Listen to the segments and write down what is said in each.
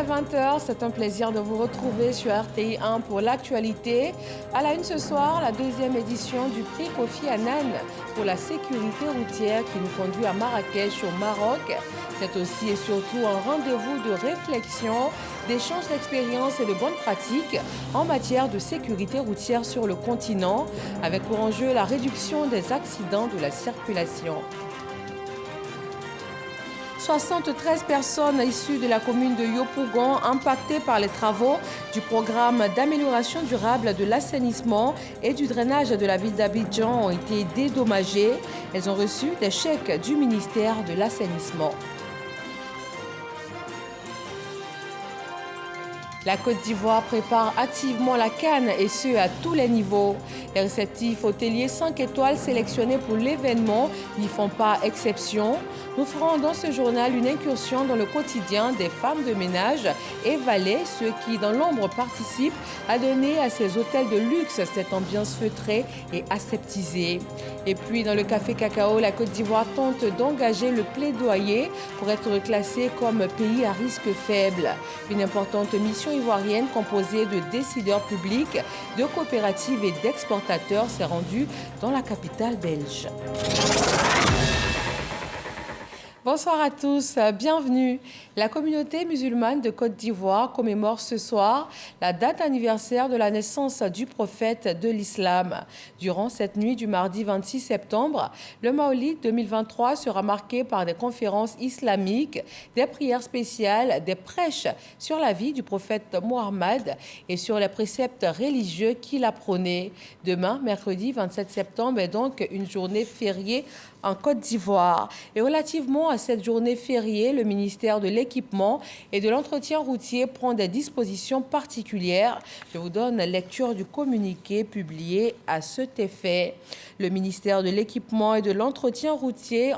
est 20h, c'est un plaisir de vous retrouver sur RTI 1 pour l'actualité. À la une ce soir, la deuxième édition du prix Kofi Annan pour la sécurité routière qui nous conduit à Marrakech au Maroc. C'est aussi et surtout un rendez-vous de réflexion, d'échange d'expériences et de bonnes pratiques en matière de sécurité routière sur le continent, avec pour enjeu la réduction des accidents de la circulation. 73 personnes issues de la commune de Yopougon impactées par les travaux du programme d'amélioration durable de l'assainissement et du drainage de la ville d'Abidjan ont été dédommagées. Elles ont reçu des chèques du ministère de l'Assainissement. La Côte d'Ivoire prépare activement la CAN et ce à tous les niveaux. Les réceptifs hôteliers 5 étoiles sélectionnés pour l'événement n'y font pas exception. Nous ferons dans ce journal une incursion dans le quotidien des femmes de ménage et valets, ceux qui dans l'ombre participent à donner à ces hôtels de luxe cette ambiance feutrée et aseptisée. Et puis dans le Café Cacao, la Côte d'Ivoire tente d'engager le plaidoyer pour être classée comme pays à risque faible. Une importante mission ivoirienne composée de décideurs publics, de coopératives et d'exportateurs s'est rendue dans la capitale belge. Bonsoir à tous, bienvenue. La communauté musulmane de Côte d'Ivoire commémore ce soir la date anniversaire de la naissance du prophète de l'islam. Durant cette nuit du mardi 26 septembre, le Maolid 2023 sera marqué par des conférences islamiques, des prières spéciales, des prêches sur la vie du prophète Mohammed et sur les préceptes religieux qu'il a prônés. Demain, mercredi 27 septembre, est donc une journée fériée en Côte d'Ivoire. Et relativement à cette journée fériée, le ministère de l'Équipement et de l'Entretien routier prend des dispositions particulières. Je vous donne lecture du communiqué publié à cet effet. Le ministère de l'Équipement et de l'Entretien routier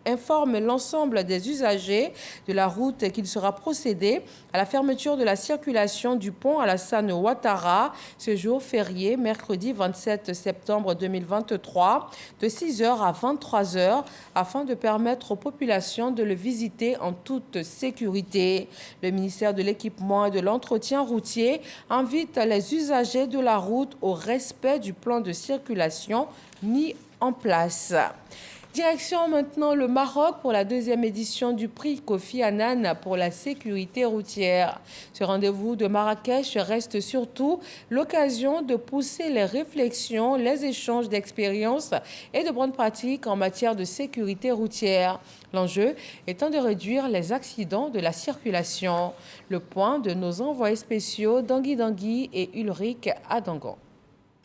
informe l'ensemble des usagers de la route qu'il sera procédé à la fermeture de la circulation du pont Alassane Ouattara, ce jour férié, mercredi 27 septembre 2023, de 6h à 23h, afin de permettre aux populations de le visiter en toute sécurité. Le ministère de l'Équipement et de l'Entretien routier invite les usagers de la route au respect du plan de circulation mis en place. Direction maintenant le Maroc pour la deuxième édition du prix Kofi Annan pour la sécurité routière. Ce rendez-vous de Marrakech reste surtout l'occasion de pousser les réflexions, les échanges d'expériences et de bonnes pratiques en matière de sécurité routière. L'enjeu étant de réduire les accidents de la circulation. Le point de nos envoyés spéciaux Dangui et Ulrich Adangon.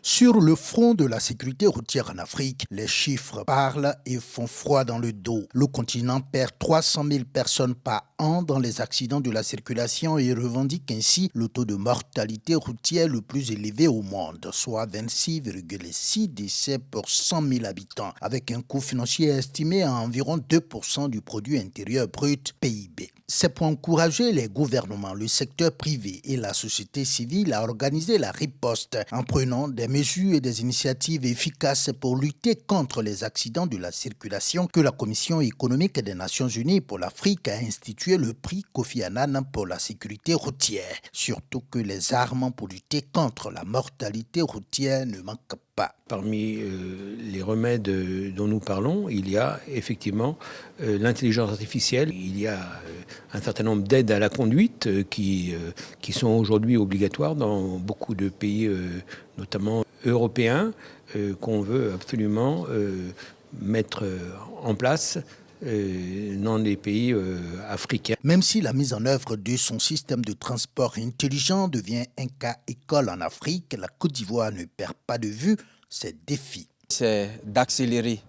Sur le front de la sécurité routière en Afrique, les chiffres parlent et font froid dans le dos. Le continent perd 300 000 personnes par an dans les accidents de la circulation et revendique ainsi le taux de mortalité routière le plus élevé au monde, soit 26,6 décès pour 100 000 habitants, avec un coût financier estimé à environ 2% du produit intérieur brut (PIB). C'est pour encourager les gouvernements, le secteur privé et la société civile à organiser la riposte en prenant des mesures et des initiatives efficaces pour lutter contre les accidents de la circulation que la Commission économique des Nations Unies pour l'Afrique a institué le prix Kofi Annan pour la sécurité routière. Surtout que les armes pour lutter contre la mortalité routière ne manquent pas. Parmi les remèdes dont nous parlons, il y a effectivement l'intelligence artificielle. Il y a un certain nombre d'aides à la conduite qui sont aujourd'hui obligatoires dans beaucoup de pays, notamment européens, qu'on veut absolument mettre en place dans les pays africains. Même si la mise en œuvre de son système de transport intelligent devient un cas école en Afrique, la Côte d'Ivoire ne perd pas de vue ces défis. C'est d'accélérer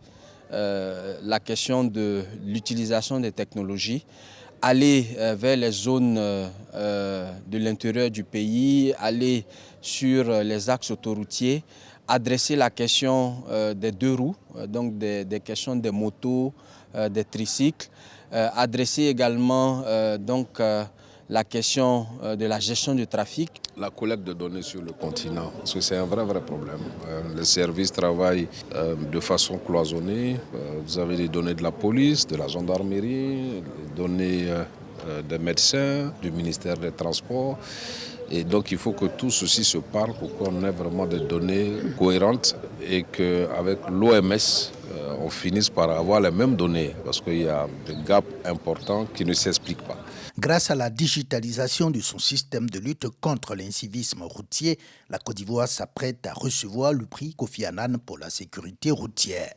la question de l'utilisation des technologies, aller vers les zones de l'intérieur du pays, aller sur les axes autoroutiers, adresser la question des deux roues, donc des questions des motos, des tricycles, adresser également la question de la gestion du trafic. La collecte de données sur le continent, parce que c'est un vrai problème. Les services travaillent de façon cloisonnée. Vous avez les données de la police, de la gendarmerie, les données des médecins, du ministère des Transports. Et donc il faut que tout ceci se parle pour qu'on ait vraiment des données cohérentes et qu'avec l'OMS, on finisse par avoir les mêmes données parce qu'il y a des gaps importants qui ne s'expliquent pas. Grâce à la digitalisation de son système de lutte contre l'incivisme routier, la Côte d'Ivoire s'apprête à recevoir le prix Kofi Annan pour la sécurité routière.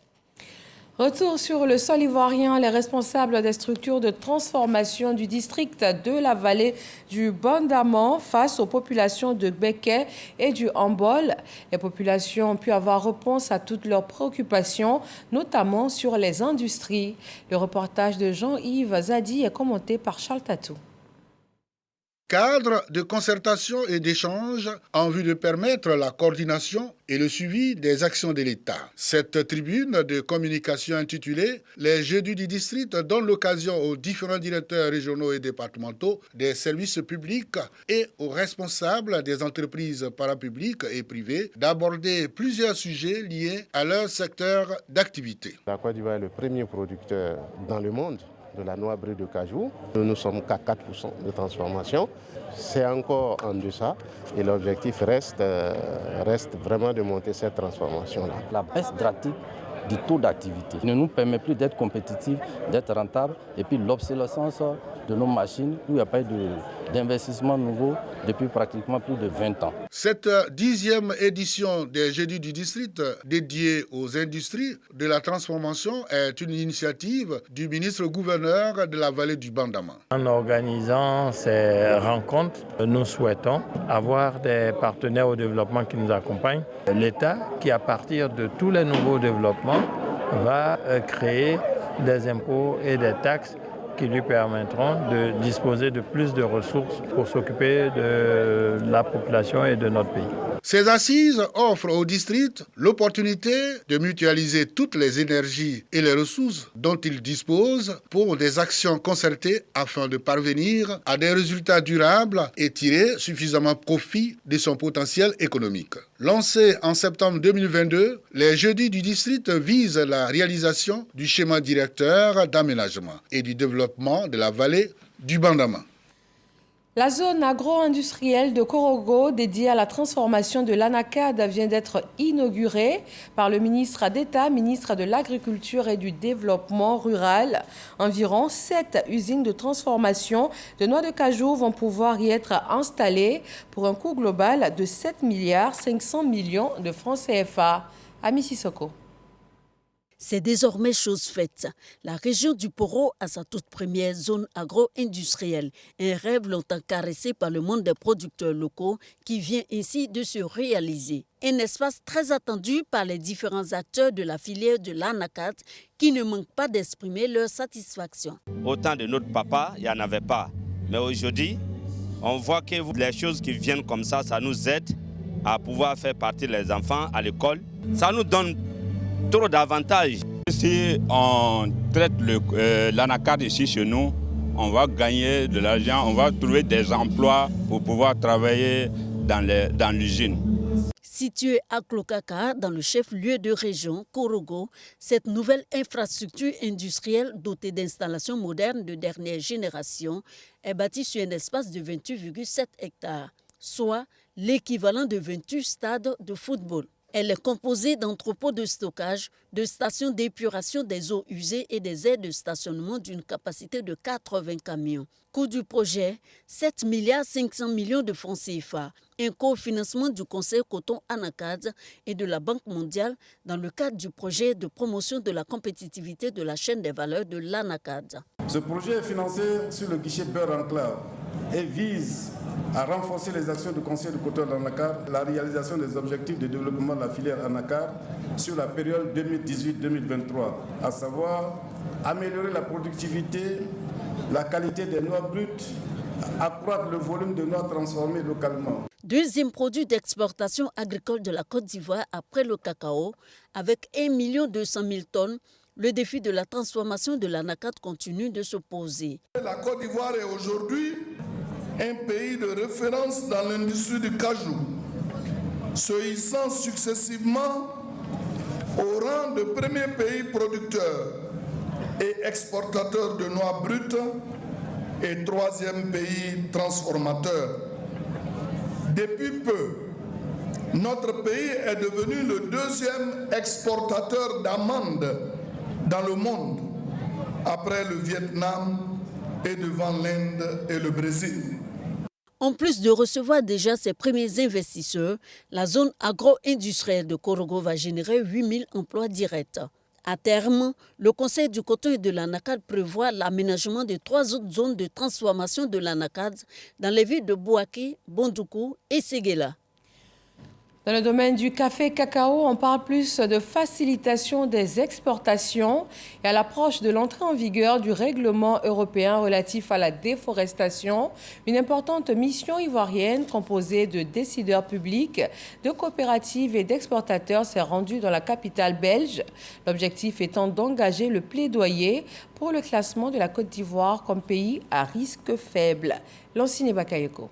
Retour sur le sol ivoirien, les responsables des structures de transformation du district de la vallée du Bandaman face aux populations de Béké et du Hambol. Les populations ont pu avoir réponse à toutes leurs préoccupations, notamment sur les industries. Le reportage de Jean-Yves Zadi est commenté par Charles Tatou. Cadre de concertation et d'échange en vue de permettre la coordination et le suivi des actions de l'État. Cette tribune de communication intitulée « Les Jeudis du district » donne l'occasion aux différents directeurs régionaux et départementaux des services publics et aux responsables des entreprises parapubliques et privées d'aborder plusieurs sujets liés à leur secteur d'activité. La Côte d'Ivoire est le premier producteur dans le monde de la noix brune de cajou. Nous ne sommes qu'à 4% de transformation. C'est encore en deçà et l'objectif reste vraiment de monter cette transformation-là. La baisse drastique du taux d'activité ne nous permet plus d'être compétitifs, d'être rentables et puis l'obsolescence de nos machines où il n'y a pas eu d'investissement nouveau depuis pratiquement plus de 20 ans. Cette 10e édition des Jeudis du district dédiée aux industries de la transformation est une initiative du ministre-gouverneur de la vallée du Bandaman. En organisant ces rencontres, nous souhaitons avoir des partenaires au développement qui nous accompagnent. L'État qui, à partir de tous les nouveaux développements, va créer des impôts et des taxes qui lui permettront de disposer de plus de ressources pour s'occuper de la population et de notre pays. Ces assises offrent au district l'opportunité de mutualiser toutes les énergies et les ressources dont il dispose pour des actions concertées afin de parvenir à des résultats durables et tirer suffisamment profit de son potentiel économique. Lancés en septembre 2022, les Jeudis du district visent la réalisation du schéma directeur d'aménagement et du développement de la vallée du Bandaman. La zone agro-industrielle de Korogo, dédiée à la transformation de l'Anacad, vient d'être inaugurée par le ministre d'État, ministre de l'Agriculture et du Développement rural. Environ 7 usines de transformation de noix de cajou vont pouvoir y être installées pour un coût global de 7,5 milliards de francs CFA. Ami Sissoko. C'est désormais chose faite. La région du Poro a sa toute première zone agro-industrielle. Un rêve longtemps caressé par le monde des producteurs locaux qui vient ainsi de se réaliser. Un espace très attendu par les différents acteurs de la filière de l'Anacad qui ne manquent pas d'exprimer leur satisfaction. Au temps de notre papa, il n'y en avait pas. Mais aujourd'hui, on voit que les choses qui viennent comme ça nous aide à pouvoir faire partir les enfants à l'école. Ça nous donne trop d'avantages. Si on traite l'Anacad ici chez nous, on va gagner de l'argent, on va trouver des emplois pour pouvoir travailler dans l'usine. Située à Klokaka, dans le chef-lieu de région, Korogo, cette nouvelle infrastructure industrielle dotée d'installations modernes de dernière génération est bâtie sur un espace de 28,7 hectares, soit l'équivalent de 28 stades de football. Elle est composée d'entrepôts de stockage, de stations d'épuration des eaux usées et des aires de stationnement d'une capacité de 80 camions. Coût du projet, 7,5 milliards de francs CFA. Un cofinancement du Conseil Coton Anacad et de la Banque mondiale dans le cadre du projet de promotion de la compétitivité de la chaîne des valeurs de l'Anacad. Ce projet est financé sur le guichet Beurre Enclave et vise à renforcer les actions du Conseil du Coton Anacad, la réalisation des objectifs de développement de la filière Anacad sur la période 2018-2023, à savoir améliorer la productivité, la qualité des noix brutes, accroître le volume de noix transformées localement. Deuxième produit d'exportation agricole de la Côte d'Ivoire après le cacao, avec 1 200 000 tonnes, le défi de la transformation de l'Anacad continue de se poser. La Côte d'Ivoire est aujourd'hui un pays de référence dans l'industrie du cajou, se hissant successivement au rang de premier pays producteur et exportateur de noix brutes et 3e pays transformateur. Depuis peu, notre pays est devenu le 2e exportateur d'amandes dans le monde, après le Vietnam et devant l'Inde et le Brésil. En plus de recevoir déjà ses premiers investisseurs, la zone agro-industrielle de Korogo va générer 8000 emplois directs. À terme, le Conseil du coton et de l'anacarde prévoit l'aménagement de 3 autres zones de transformation de l'anacarde dans les villes de Bouaké, Bondoukou et Séguéla. Dans le domaine du café-cacao, on parle plus de facilitation des exportations et à l'approche de l'entrée en vigueur du règlement européen relatif à la déforestation. Une importante mission ivoirienne composée de décideurs publics, de coopératives et d'exportateurs s'est rendue dans la capitale belge. L'objectif étant d'engager le plaidoyer pour le classement de la Côte d'Ivoire comme pays à risque faible. Lancine Bakayoko.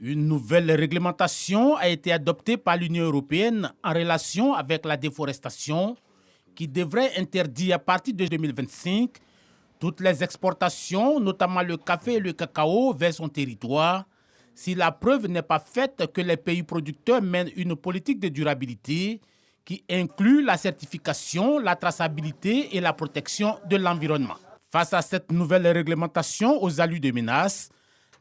Une nouvelle réglementation a été adoptée par l'Union européenne en relation avec la déforestation qui devrait interdire à partir de 2025 toutes les exportations, notamment le café et le cacao, vers son territoire, si la preuve n'est pas faite que les pays producteurs mènent une politique de durabilité qui inclut la certification, la traçabilité et la protection de l'environnement. Face à cette nouvelle réglementation aux allures de menaces,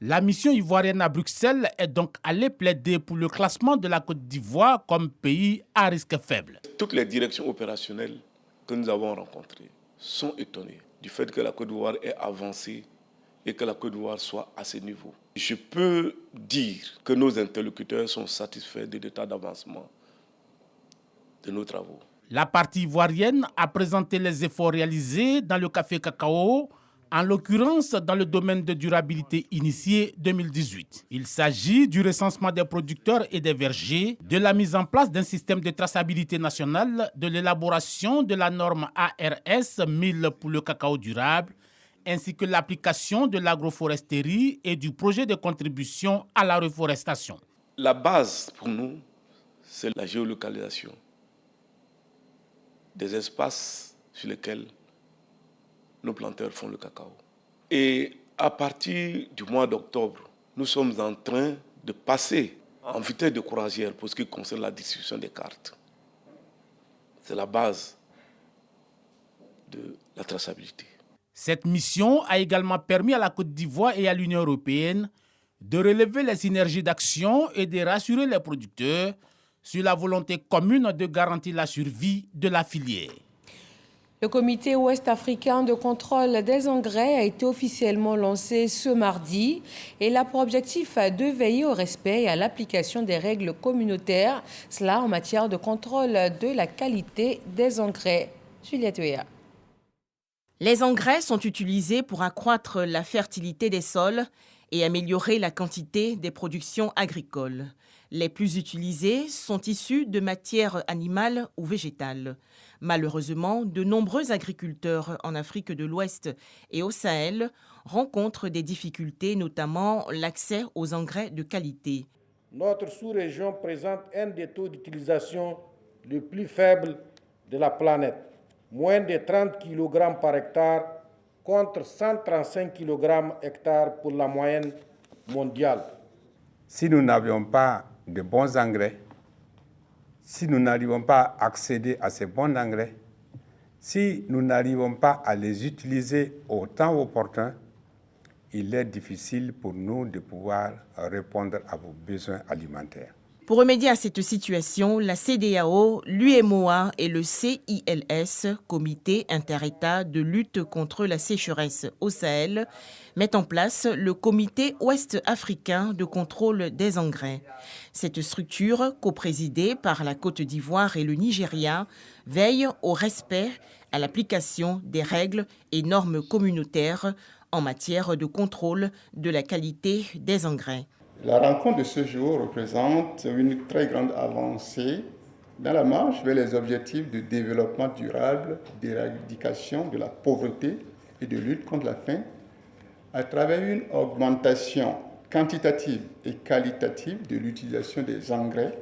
la mission ivoirienne à Bruxelles est donc allée plaider pour le classement de la Côte d'Ivoire comme pays à risque faible. Toutes les directions opérationnelles que nous avons rencontrées sont étonnées du fait que la Côte d'Ivoire est avancée et que la Côte d'Ivoire soit à ce niveau. Je peux dire que nos interlocuteurs sont satisfaits de l'état d'avancement de nos travaux. La partie ivoirienne a présenté les efforts réalisés dans le café-cacao, en l'occurrence dans le domaine de durabilité initié 2018. Il s'agit du recensement des producteurs et des vergers, de la mise en place d'un système de traçabilité nationale, de l'élaboration de la norme ARS 1000 pour le cacao durable, ainsi que l'application de l'agroforesterie et du projet de contribution à la reforestation. La base pour nous, c'est la géolocalisation des espaces sur lesquels nos planteurs font le cacao. Et à partir du mois d'octobre, nous sommes en train de passer en vitesse de croisière pour ce qui concerne la distribution des cartes. C'est la base de la traçabilité. Cette mission a également permis à la Côte d'Ivoire et à l'Union européenne de relever les synergies d'action et de rassurer les producteurs sur la volonté commune de garantir la survie de la filière. Le comité ouest-africain de contrôle des engrais a été officiellement lancé ce mardi et il a pour objectif de veiller au respect et à l'application des règles communautaires, cela en matière de contrôle de la qualité des engrais. Juliette Ouéa. Les engrais sont utilisés pour accroître la fertilité des sols et améliorer la quantité des productions agricoles. Les plus utilisés sont issus de matières animales ou végétales. Malheureusement, de nombreux agriculteurs en Afrique de l'Ouest et au Sahel rencontrent des difficultés, notamment l'accès aux engrais de qualité. Notre sous-région présente un des taux d'utilisation le plus faible de la planète, moins de 30 kg par hectare contre 135 kg hectare pour la moyenne mondiale. Si nous n'avions pas de bons engrais, si nous n'arrivons pas à accéder à ces bons engrais, si nous n'arrivons pas à les utiliser au temps opportun, il est difficile pour nous de pouvoir répondre à vos besoins alimentaires. Pour remédier à cette situation, la CEDEAO, l'UEMOA et le CILS, Comité inter-État de lutte contre la sécheresse au Sahel, mettent en place le Comité ouest-africain de contrôle des engrais. Cette structure, coprésidée par la Côte d'Ivoire et le Nigeria, veille au respect, à l'application des règles et normes communautaires en matière de contrôle de la qualité des engrais. La rencontre de ce jour représente une très grande avancée dans la marche vers les objectifs de développement durable, d'éradication de la pauvreté et de lutte contre la faim à travers une augmentation quantitative et qualitative de l'utilisation des engrais,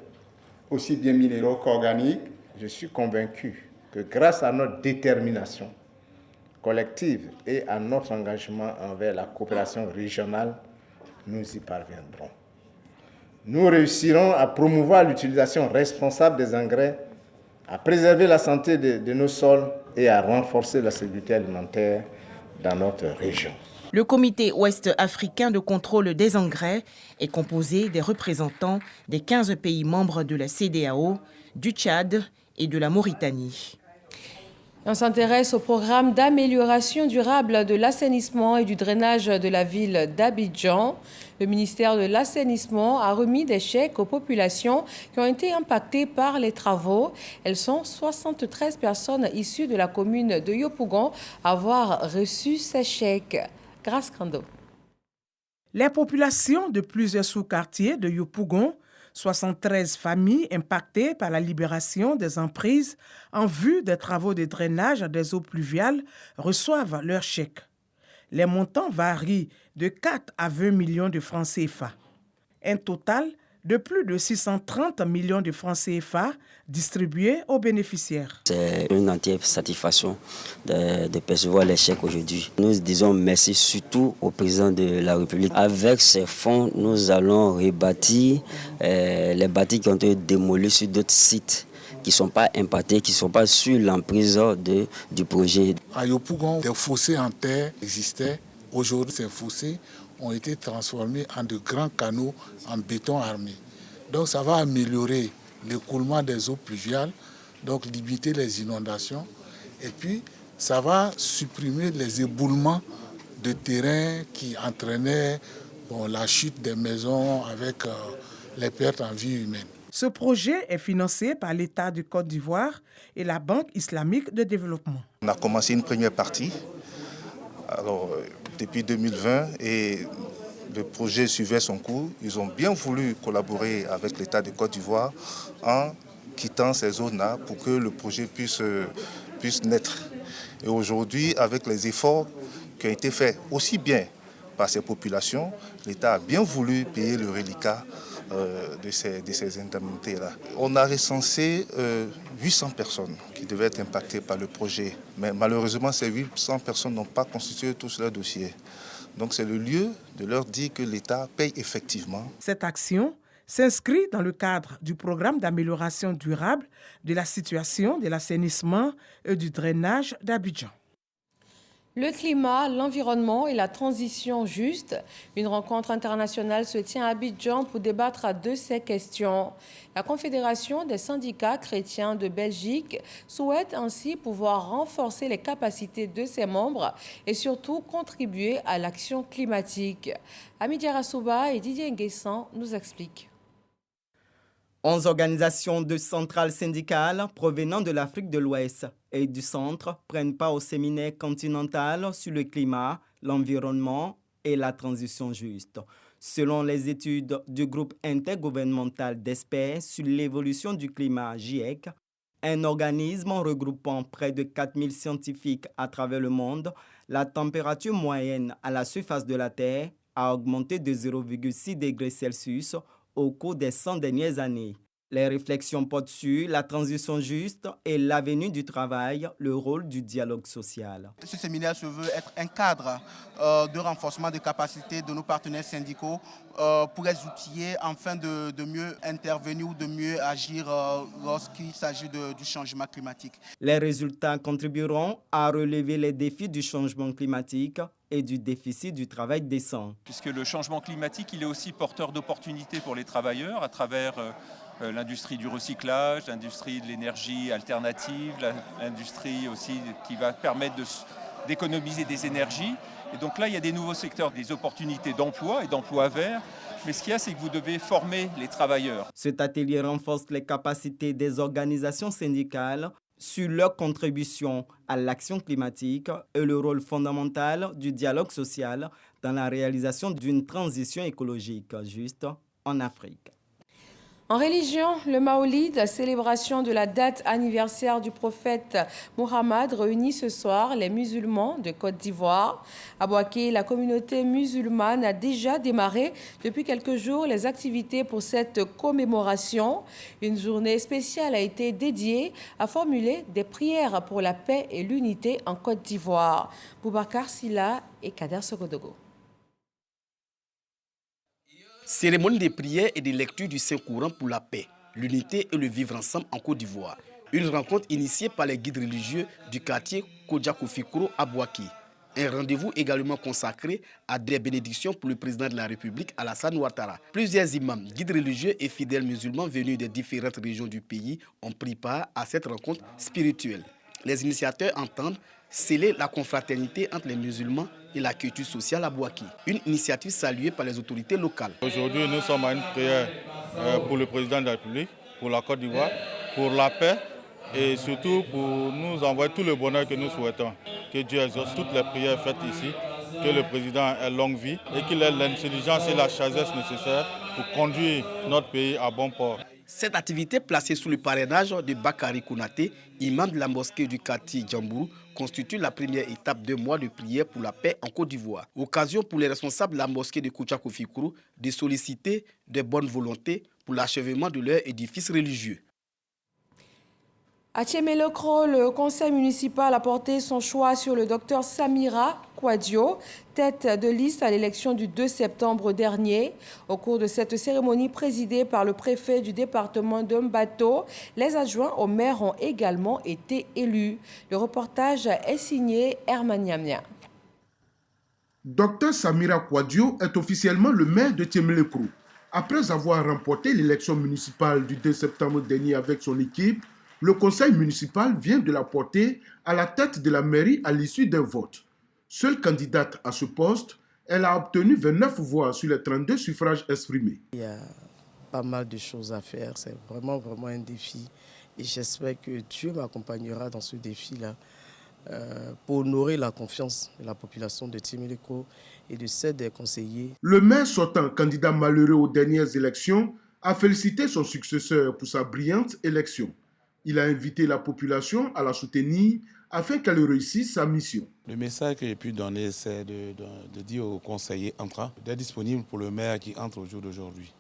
aussi bien minéraux qu'organiques. Je suis convaincu que grâce à notre détermination, collective et à notre engagement envers la coopération régionale, nous y parviendrons. Nous réussirons à promouvoir l'utilisation responsable des engrais, à préserver la santé de nos sols et à renforcer la sécurité alimentaire dans notre région. Le comité ouest-africain de contrôle des engrais est composé des représentants des 15 pays membres de la CEDEAO, du Tchad et de la Mauritanie. On s'intéresse au programme d'amélioration durable de l'assainissement et du drainage de la ville d'Abidjan. Le ministère de l'Assainissement a remis des chèques aux populations qui ont été impactées par les travaux. Elles sont 73 personnes issues de la commune de Yopougon à avoir reçu ces chèques. Grâce Kando. Les populations de plusieurs sous-quartiers de Yopougon, 73 familles impactées par la libération des emprises en vue des travaux de drainage des eaux pluviales, reçoivent leurs chèques. Les montants varient de 4 à 20 millions de francs CFA. Un total de plus de 630 millions de francs CFA distribués aux bénéficiaires. C'est une entière satisfaction de percevoir les chèques aujourd'hui. Nous disons merci surtout au président de la République. Avec ces fonds, nous allons rebâtir les bâtis qui ont été démolis sur d'autres sites qui ne sont pas impactés, qui ne sont pas sur l'emprise du projet. À Yopougon, des fossés en terre existaient. Aujourd'hui, ces fossés ont été transformés en de grands canaux en béton armé. Donc ça va améliorer l'écoulement des eaux pluviales, donc limiter les inondations. Et puis ça va supprimer les éboulements de terrain qui entraînaient la chute des maisons avec les pertes en vie humaine. Ce projet est financé par l'État de Côte d'Ivoire et la Banque islamique de développement. On a commencé une première partie depuis 2020 et le projet suivait son cours. Ils ont bien voulu collaborer avec l'État de Côte d'Ivoire en quittant ces zones-là pour que le projet puisse naître. Et aujourd'hui, avec les efforts qui ont été faits aussi bien par ces populations, l'État a bien voulu payer le reliquat de ces indemnités-là. On a recensé 800 personnes qui devaient être impactées par le projet. Mais malheureusement, ces 800 personnes n'ont pas constitué tous leurs dossiers. Donc c'est le lieu de leur dire que l'État paye effectivement. Cette action s'inscrit dans le cadre du programme d'amélioration durable de la situation de l'assainissement et du drainage d'Abidjan. Le climat, l'environnement et la transition juste. Une rencontre internationale se tient à Abidjan pour débattre de ces questions. La Confédération des syndicats chrétiens de Belgique souhaite ainsi pouvoir renforcer les capacités de ses membres et surtout contribuer à l'action climatique. Amidia Rassouba et Didier Nguessan nous expliquent. 11 organisations de centrales syndicales provenant de l'Afrique de l'Ouest et du Centre prennent part au séminaire continental sur le climat, l'environnement et la transition juste. Selon les études du groupe intergouvernemental d'experts sur l'évolution du climat GIEC, un organisme regroupant près de 4000 scientifiques à travers le monde, la température moyenne à la surface de la Terre a augmenté de 0,6 degrés Celsius au cours des 100 dernières années. Les réflexions portent sur la transition juste et l'avenir du travail, le rôle du dialogue social. Ce séminaire se veut être un cadre de renforcement des capacités de nos partenaires syndicaux pour les outiller afin de mieux intervenir ou de mieux agir lorsqu'il s'agit du changement climatique. Les résultats contribueront à relever les défis du changement climatique et du déficit du travail décent. Puisque le changement climatique, il est aussi porteur d'opportunités pour les travailleurs à travers l'industrie du recyclage, l'industrie de l'énergie alternative, l'industrie aussi qui va permettre d'économiser des énergies. Et donc là, il y a des nouveaux secteurs, des opportunités d'emploi et d'emploi vert. Mais ce qu'il y a, c'est que vous devez former les travailleurs. Cet atelier renforce les capacités des organisations syndicales sur leur contribution à l'action climatique et le rôle fondamental du dialogue social dans la réalisation d'une transition écologique juste en Afrique. En religion, le Maolid, célébration de la date anniversaire du prophète Mohammed, réunit ce soir les musulmans de Côte d'Ivoire. À Bouaké, la communauté musulmane a déjà démarré depuis quelques jours les activités pour cette commémoration. Une journée spéciale a été dédiée à formuler des prières pour la paix et l'unité en Côte d'Ivoire. Boubacar Silla et Kader Sogodogo. Cérémonie de prière et de lecture du Saint-Courant pour la paix, l'unité et le vivre ensemble en Côte d'Ivoire. Une rencontre initiée par les guides religieux du quartier Kodjakofikro à Bouaké. Un rendez-vous également consacré à des bénédictions pour le président de la République, Alassane Ouattara. Plusieurs imams, guides religieux et fidèles musulmans venus des différentes régions du pays ont pris part à cette rencontre spirituelle. Les initiateurs entendent sceller la confraternité entre les musulmans et la culture sociale à Bouaké. Une initiative saluée par les autorités locales. Aujourd'hui, nous sommes à une prière pour le président de la République, pour la Côte d'Ivoire, pour la paix et surtout pour nous envoyer tout le bonheur que nous souhaitons. Que Dieu exauce toutes les prières faites ici, que le président ait longue vie et qu'il ait l'intelligence et la sagesse nécessaires pour conduire notre pays à bon port. Cette activité placée sous le parrainage de Bakary Kounaté, imam de la mosquée du quartier Djambourou, constitue la première étape de mois de prière pour la paix en Côte d'Ivoire. Occasion pour les responsables de la mosquée de Kodjakofikro de solliciter de bonnes volontés pour l'achèvement de leur édifice religieux. À Tchémélocro, le conseil municipal a porté son choix sur le docteur Samira Kouadio, tête de liste à l'élection du 2 septembre dernier. Au cours de cette cérémonie présidée par le préfet du département de Mbato, les adjoints au maire ont également été élus. Le reportage est signé Herman Niamnia. Docteur Samira Kouadio est officiellement le maire de Tchémélocro. Après avoir remporté l'élection municipale du 2 septembre dernier avec son équipe, le conseil municipal vient de la porter à la tête de la mairie à l'issue d'un vote. Seule candidate à ce poste, elle a obtenu 29 voix sur les 32 suffrages exprimés. Il y a pas mal de choses à faire, c'est vraiment un défi. Et j'espère que Dieu m'accompagnera dans ce défi-là pour honorer la confiance de la population de Tchémélocro et de celle des conseillers. Le maire sortant, candidat malheureux aux dernières élections, a félicité son successeur pour sa brillante élection. Il a invité la population à la soutenir afin qu'elle réussisse sa mission. Le message que j'ai pu donner, c'est de dire aux conseillers entrants d'être disponibles pour le maire qui entre au jour d'aujourd'hui.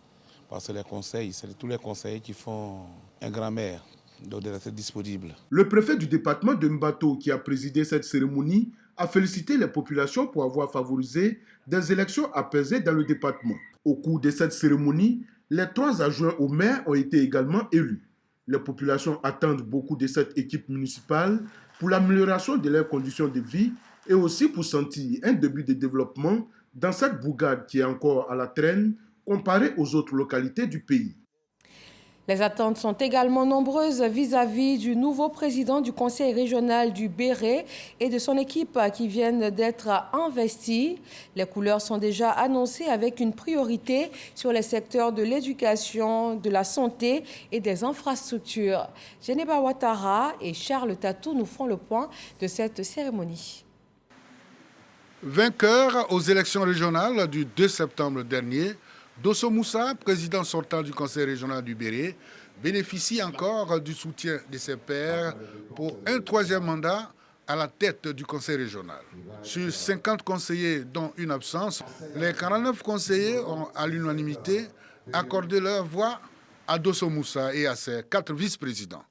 Parce que les conseils, c'est tous les conseillers qui font un grand maire, donc d'être disponibles. Le préfet du département de Mbato, qui a présidé cette cérémonie, a félicité les populations pour avoir favorisé des élections apaisées dans le département. Au cours de cette cérémonie, les 3 adjoints au maire ont été également élus. Les populations attendent beaucoup de cette équipe municipale pour l'amélioration de leurs conditions de vie et aussi pour sentir un début de développement dans cette bourgade qui est encore à la traîne comparée aux autres localités du pays. Les attentes sont également nombreuses vis-à-vis du nouveau président du conseil régional du Béret et de son équipe qui viennent d'être investis. Les couleurs sont déjà annoncées avec une priorité sur les secteurs de l'éducation, de la santé et des infrastructures. Geneba Ouattara et Charles Tatou nous font le point de cette cérémonie. Vainqueur aux élections régionales du 2 septembre dernier, Dosso Moussa, président sortant du conseil régional du Béret, bénéficie encore du soutien de ses pairs pour un 3e mandat à la tête du conseil régional. Sur 50 conseillers, dont une absence, les 49 conseillers ont à l'unanimité accordé leur voix à Dosso Moussa et à ses 4 vice-présidents.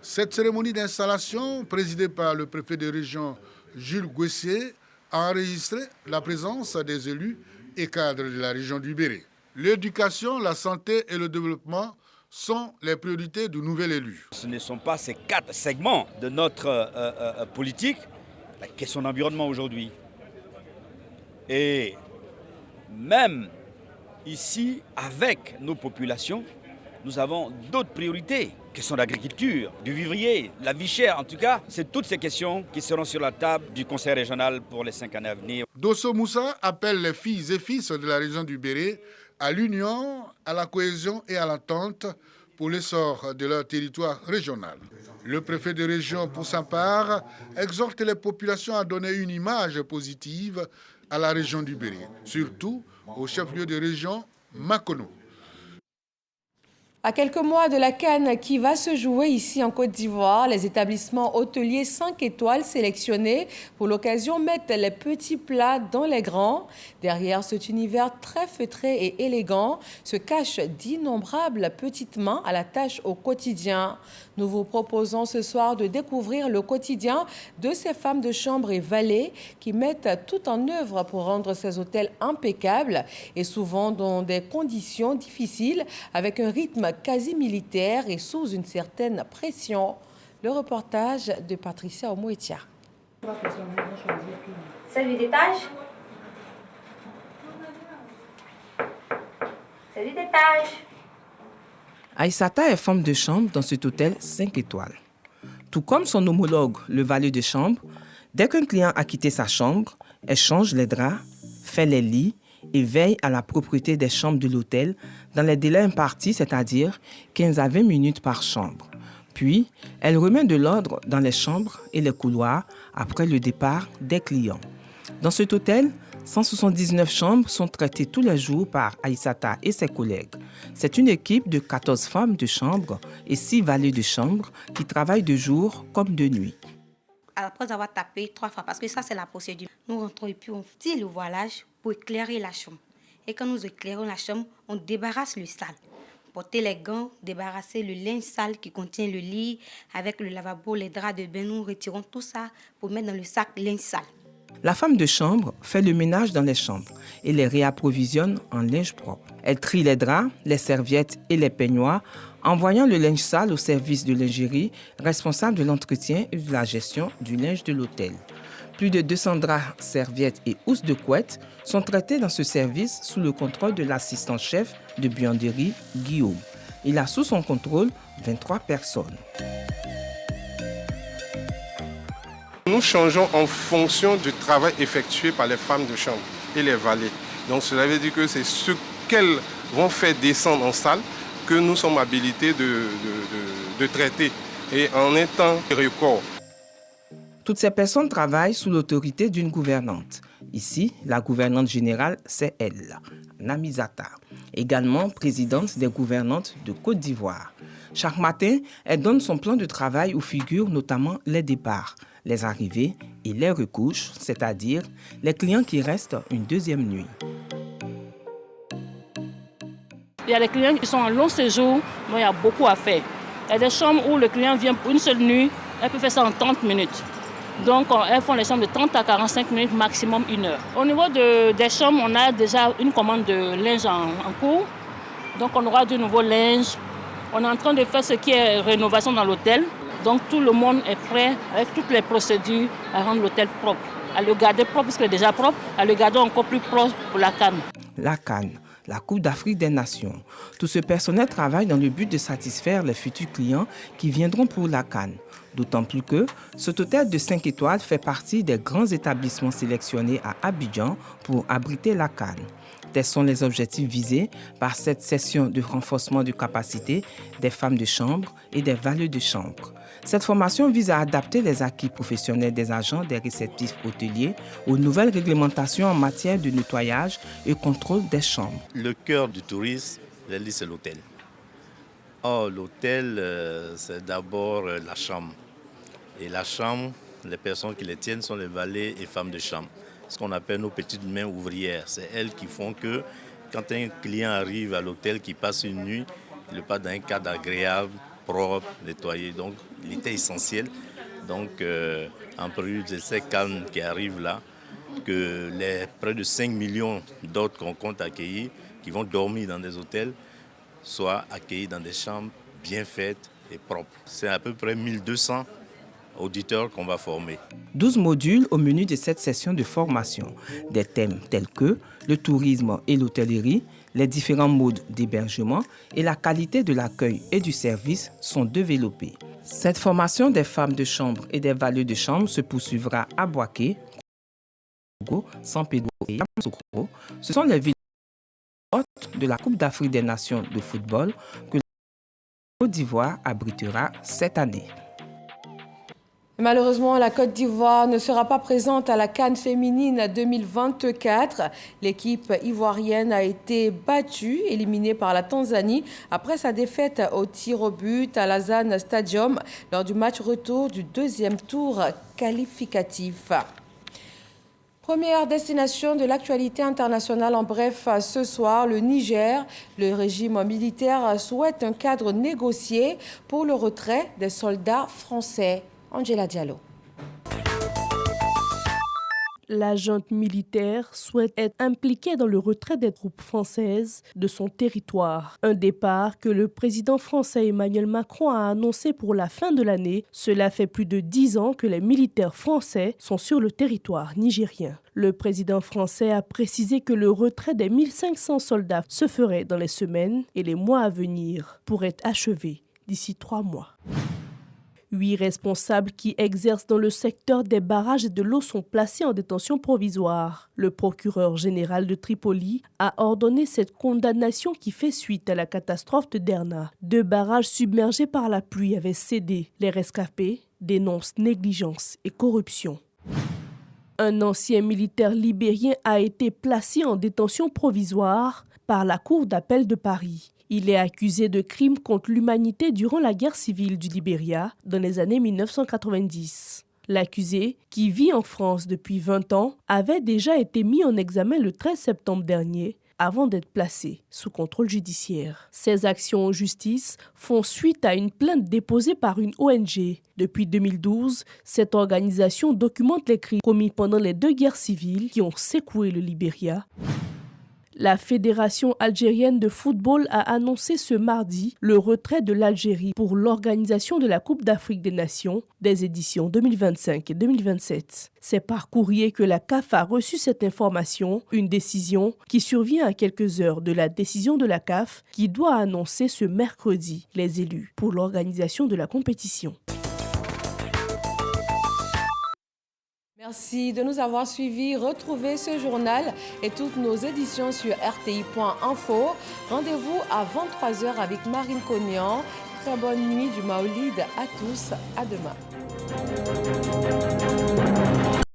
Cette cérémonie d'installation, présidée par le préfet de région Jules Gouessier, a enregistré la présence des élus et cadres de la région du Béret. L'éducation, la santé et le développement sont les priorités du nouvel élu. Ce ne sont pas ces 4 segments de notre politique, la question d'environnement aujourd'hui. Et même ici, avec nos populations, nous avons d'autres priorités. Question d'agriculture, du vivrier, la vie chère. En tout cas, c'est toutes ces questions qui seront sur la table du conseil régional pour les 5 années à venir. Dosso Moussa appelle les filles et fils de la région du Béret à l'union, à la cohésion et à l'entente pour l'essor de leur territoire régional. Le préfet de région, pour sa part, exhorte les populations à donner une image positive à la région du Béret, surtout au chef-lieu de région, Makono. À quelques mois de la CAN qui va se jouer ici en Côte d'Ivoire, les établissements hôteliers 5 étoiles sélectionnés pour l'occasion mettent les petits plats dans les grands. Derrière cet univers très feutré et élégant se cachent d'innombrables petites mains à la tâche au quotidien. Nous vous proposons ce soir de découvrir le quotidien de ces femmes de chambre et valets qui mettent tout en œuvre pour rendre ces hôtels impeccables et souvent dans des conditions difficiles avec un rythme quasi militaire et sous une certaine pression. Le reportage de Patricia Omouetia. Salut d'étage. Salut d'étage. Aïssata est femme de chambre dans cet hôtel 5 étoiles. Tout comme son homologue, le valet de chambre, dès qu'un client a quitté sa chambre, elle change les draps, fait les lits et veille à la propreté des chambres de l'hôtel dans les délais impartis, c'est-à-dire 15 à 20 minutes par chambre. Puis, elle remet de l'ordre dans les chambres et les couloirs après le départ des clients. Dans cet hôtel, 179 chambres sont traitées tous les jours par Aïssata et ses collègues. C'est une équipe de 14 femmes de chambre et 6 valets de chambre qui travaillent de jour comme de nuit. Après avoir tapé 3 fois, parce que ça c'est la procédure, nous rentrons et puis on tire le voilage pour éclairer la chambre. Et quand nous éclairons la chambre, on débarrasse le sale. Porter les gants, débarrasser le linge sale qui contient le lit, avec le lavabo, les draps de bain, nous retirons tout ça pour mettre dans le sac linge sale. La femme de chambre fait le ménage dans les chambres et les réapprovisionne en linge propre. Elle trie les draps, les serviettes et les peignoirs, envoyant le linge sale au service de lingerie responsable de l'entretien et de la gestion du linge de l'hôtel. Plus de 200 draps, serviettes et housses de couette sont traités dans ce service sous le contrôle de l'assistant-chef de buanderie, Guillaume. Il a sous son contrôle 23 personnes. Nous changeons en fonction du travail effectué par les femmes de chambre et les valets. Donc cela veut dire que c'est ce qu'elles vont faire descendre en salle que nous sommes habilités de traiter et en un temps record. Toutes ces personnes travaillent sous l'autorité d'une gouvernante. Ici, la gouvernante générale, c'est elle, Namizata, également présidente des gouvernantes de Côte d'Ivoire. Chaque matin, elle donne son plan de travail où figurent notamment les départs, les arrivées et les recouches, c'est-à-dire les clients qui restent une deuxième nuit. Il y a des clients qui sont en long séjour, donc il y a beaucoup à faire. Il y a des chambres où le client vient pour une seule nuit, elle peut faire ça en 30 minutes. Donc elles font les chambres de 30 à 45 minutes, maximum 1 heure. Au niveau des chambres, on a déjà une commande de linge en cours. Donc on aura du nouveau linge. On est en train de faire ce qui est rénovation dans l'hôtel. Donc tout le monde est prêt avec toutes les procédures à rendre l'hôtel propre. À le garder propre parce qu'il est déjà propre, à le garder encore plus propre pour la CAN. La CAN, la Coupe d'Afrique des Nations. Tout ce personnel travaille dans le but de satisfaire les futurs clients qui viendront pour la CAN. D'autant plus que cet hôtel de 5 étoiles fait partie des grands établissements sélectionnés à Abidjan pour abriter la CAN. Tels sont les objectifs visés par cette session de renforcement de capacité des femmes de chambre et des valets de chambre. Cette formation vise à adapter les acquis professionnels des agents des réceptifs hôteliers aux nouvelles réglementations en matière de nettoyage et contrôle des chambres. Le cœur du tourisme, c'est l'hôtel. Or, l'hôtel, c'est d'abord la chambre. Et la chambre, les personnes qui les tiennent sont les valets et femmes de chambre. Ce qu'on appelle nos petites mains ouvrières. C'est elles qui font que quand un client arrive à l'hôtel, qui passe une nuit, il le passe dans un cadre agréable, propre, nettoyé. Donc, il était essentiel. Donc, en plus de ces cannes qui arrivent là, que les près de 5 millions d'autres qu'on compte accueillir, qui vont dormir dans des hôtels, soient accueillis dans des chambres bien faites et propres. C'est à peu près 1200 auditeurs qu'on va former. 12 modules au menu de cette session de formation. Des thèmes tels que le tourisme et l'hôtellerie, les différents modes d'hébergement et la qualité de l'accueil et du service sont développés. Cette formation des femmes de chambre et des valets de chambre se poursuivra à Boaké, San Pedro et Yamoussoukro. Ce sont les villes hôtes de la Coupe d'Afrique des Nations de football que la Côte d'Ivoire abritera cette année. Malheureusement, la Côte d'Ivoire ne sera pas présente à la CAN féminine 2024. L'équipe ivoirienne a été battue, éliminée par la Tanzanie après sa défaite au tir au but à l'Azan Stadium lors du match retour du deuxième tour qualificatif. Première destination de l'actualité internationale en bref ce soir, le Niger. Le régime militaire souhaite un cadre négocié pour le retrait des soldats français. Angela Diallo. La junte militaire souhaite être impliquée dans le retrait des troupes françaises de son territoire. Un départ que le président français Emmanuel Macron a annoncé pour la fin de l'année. Cela fait plus de 10 ans que les militaires français sont sur le territoire nigérien. Le président français a précisé que le retrait des 1500 soldats se ferait dans les semaines et les mois à venir pour être achevé d'ici 3 mois. 8 responsables qui exercent dans le secteur des barrages et de l'eau sont placés en détention provisoire. Le procureur général de Tripoli a ordonné cette condamnation qui fait suite à la catastrophe de Derna. 2 barrages submergés par la pluie avaient cédé. Les rescapés dénoncent négligence et corruption. Un ancien militaire libérien a été placé en détention provisoire par la Cour d'appel de Paris. Il est accusé de crimes contre l'humanité durant la guerre civile du Libéria dans les années 1990. L'accusé, qui vit en France depuis 20 ans, avait déjà été mis en examen le 13 septembre dernier avant d'être placé sous contrôle judiciaire. Ces actions en justice font suite à une plainte déposée par une ONG. Depuis 2012, cette organisation documente les crimes commis pendant les 2 guerres civiles qui ont secoué le Libéria. La Fédération algérienne de football a annoncé ce mardi le retrait de l'Algérie pour l'organisation de la Coupe d'Afrique des Nations des éditions 2025 et 2027. C'est par courrier que la CAF a reçu cette information, une décision qui survient à quelques heures de la décision de la CAF qui doit annoncer ce mercredi les élus pour l'organisation de la compétition. Merci de nous avoir suivis. Retrouvez ce journal et toutes nos éditions sur rti.info. Rendez-vous à 23h avec Marine Cognan. Très bonne nuit du Maolid à tous. À demain.